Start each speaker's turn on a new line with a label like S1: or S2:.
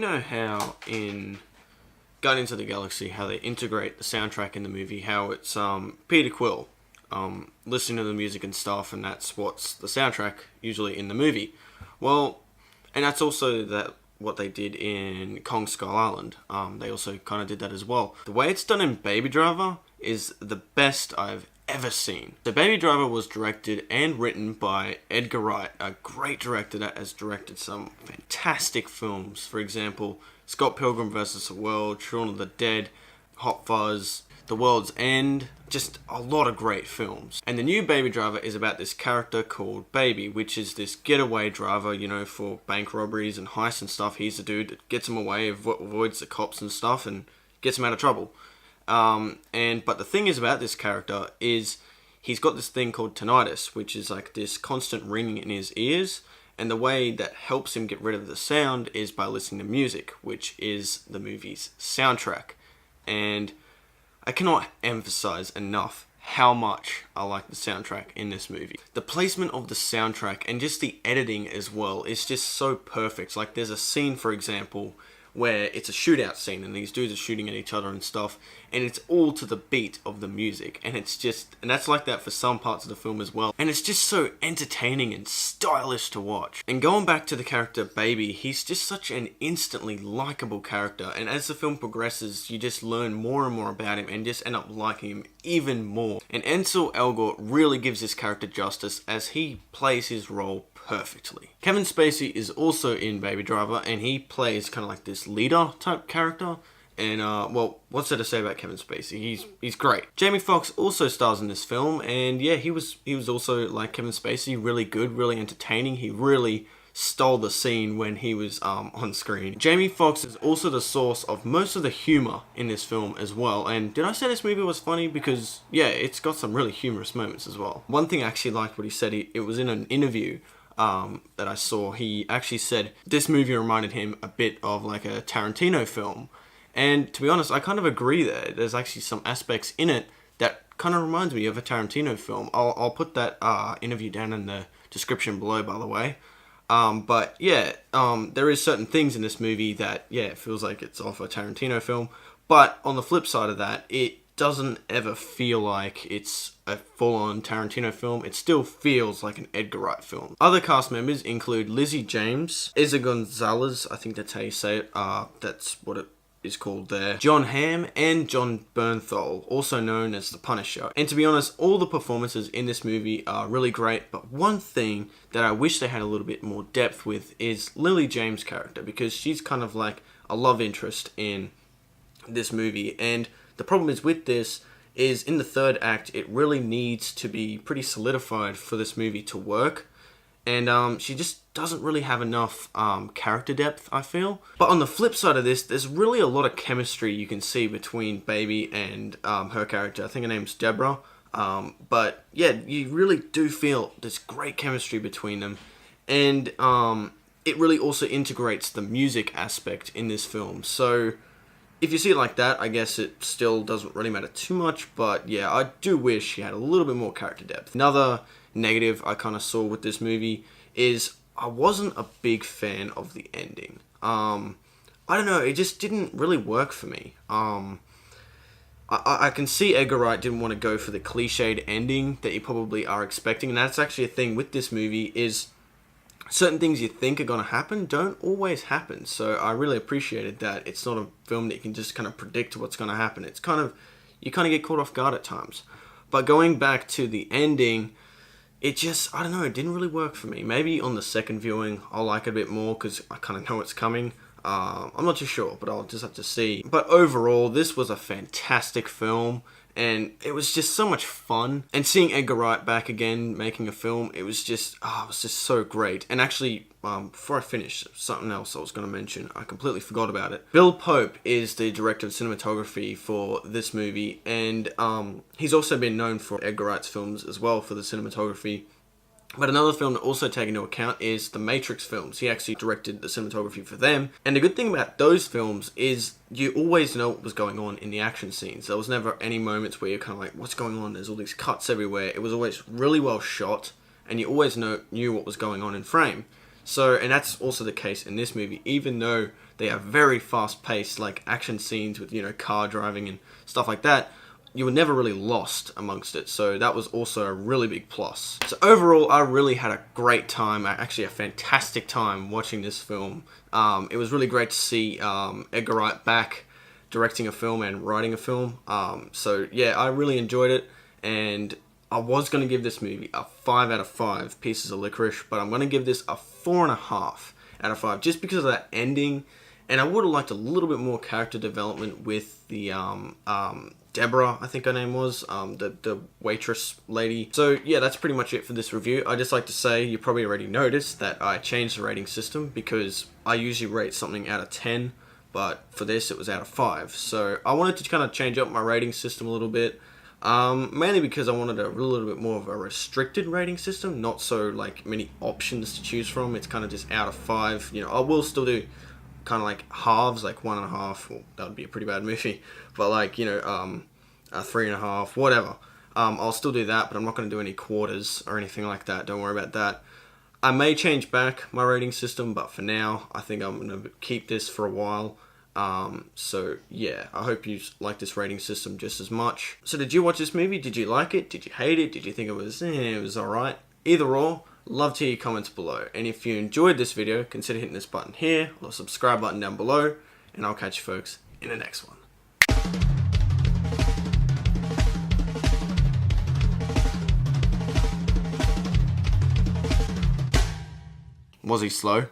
S1: know how in Guardians of the Galaxy, how they integrate the soundtrack in the movie, how it's Peter Quill listening to the music and stuff, and that's what's the soundtrack usually in the movie. Well, and that's also what they did in Kong Skull Island. They also kind of did that as well. The way it's done in Baby Driver is the best I've ever seen. The Baby Driver was directed and written by Edgar Wright, a great director that has directed some fantastic films. For example, Scott Pilgrim vs. the World, Shaun of the Dead, Hot Fuzz, The World's End, just a lot of great films. And the new Baby Driver is about this character called Baby, which is this getaway driver, for bank robberies and heists and stuff. He's the dude that gets him away, avoids the cops and stuff, and gets him out of trouble. But the thing is about this character is he's got this thing called tinnitus, which is like this constant ringing in his ears. And the way that helps him get rid of the sound is by listening to music, which is the movie's soundtrack. And I cannot emphasize enough how much I like the soundtrack in this movie. The placement of the soundtrack and just the editing as well is just so perfect. Like there's a scene, for example, where it's a shootout scene and these dudes are shooting at each other and stuff, and it's all to the beat of the music, and that's like that for some parts of the film as well, and it's just so entertaining and stylish to watch. And going back to the character Baby, he's just such an instantly likable character, and as the film progresses you just learn more and more about him and just end up liking him even more. And Ansel Elgort really gives this character justice as he plays his role perfectly. Kevin Spacey is also in Baby Driver, and he plays kind of like this leader type character. And what's there to say about Kevin Spacey? He's great. Jamie Foxx also stars in this film, and yeah, he was also like Kevin Spacey, really good, really entertaining. He really stole the scene when he was on screen. Jamie Foxx is also the source of most of the humor in this film as well. And did I say this movie was funny? Because yeah, it's got some really humorous moments as well. One thing I actually liked what he said. It was in an interview that I saw. He actually said this movie reminded him a bit of like a Tarantino film. And to be honest, I kind of agree there. There's actually some aspects in it that kind of reminds me of a Tarantino film. I'll put that interview down in the description below, by the way. But yeah, there is certain things in this movie that, yeah, it feels like it's off a Tarantino film. But on the flip side of that, it doesn't ever feel like it's a full-on Tarantino film. It still feels like an Edgar Wright film. Other cast members include Lizzie James, Ezia Gonzalez, I think that's how you say it. That's what it is called there. Jon Hamm and Jon Bernthal, also known as the Punisher. And to be honest, all the performances in this movie are really great, but one thing that I wish they had a little bit more depth with is Lily James' character, because she's kind of like a love interest in this movie. And the problem is with this is in the third act, it really needs to be pretty solidified for this movie to work. And she just doesn't really have enough character depth, I feel. But on the flip side of this, there's really a lot of chemistry you can see between Baby and her character. I think her name's Deborah. But yeah, you really do feel this great chemistry between them. And it really also integrates the music aspect in this film. So if you see it like that, I guess it still doesn't really matter too much. But yeah, I do wish she had a little bit more character depth. Another negative I kind of saw with this movie is I wasn't a big fan of the ending. I don't know, it just didn't really work for me. I can see Edgar Wright didn't want to go for the cliched ending that you probably are expecting, and that's actually a thing with this movie is certain things you think are going to happen don't always happen. So I really appreciated that it's not a film that you can just kind of predict what's going to happen. It's kind of, you kind of get caught off guard at times. But going back to the ending, it just, I don't know, it didn't really work for me. Maybe on the second viewing, I'll like it a bit more because I kind of know it's coming. I'm not too sure, but I'll just have to see. But overall, this was a fantastic film, and it was just so much fun. And seeing Edgar Wright back again making a film, it was just so great. And actually, before I finish, something else I was going to mention, I completely forgot about it. Bill Pope is the director of cinematography for this movie, and he's also been known for Edgar Wright's films as well for the cinematography. But another film to also take into account is the Matrix films. He actually directed the cinematography for them. And the good thing about those films is you always know what was going on in the action scenes. There was never any moments where you're kind of like, what's going on? There's all these cuts everywhere. It was always really well shot, and you always knew what was going on in frame. So, and that's also the case in this movie, even though they are very fast-paced, like action scenes with, car driving and stuff like that, you were never really lost amongst it. So that was also a really big plus. So overall, I really had a great time, actually a fantastic time watching this film. It was really great to see Edgar Wright back directing a film and writing a film. So yeah, I really enjoyed it, and I was going to give this movie a 5 out of 5 pieces of licorice, but I'm going to give this a 4.5 out of 5 just because of that ending. And I would have liked a little bit more character development with the Deborah, I think her name was, the waitress lady. So yeah, that's pretty much it for this review. I just like to say, you probably already noticed that I changed the rating system because I usually rate something out of 10, but for this it was out of 5. So I wanted to kind of change up my rating system a little bit. Mainly because I wanted a little bit more of a restricted rating system, not so like many options to choose from. It's kind of just out of 5. I will still do kind of like halves, like 1.5. Well, that would be a pretty bad movie, but like 3.5, whatever. I'll still do that, but I'm not going to do any quarters or anything like that. Don't worry about that. I may change back my rating system, but for now, I think I'm going to keep this for a while. So yeah, I hope you like this rating system just as much. So did you watch this movie? Did you like it? Did you hate it? Did you think it was alright? Either or, love to hear your comments below. And if you enjoyed this video, consider hitting this button here, or the subscribe button down below, and I'll catch you folks in the next one. Was he slow?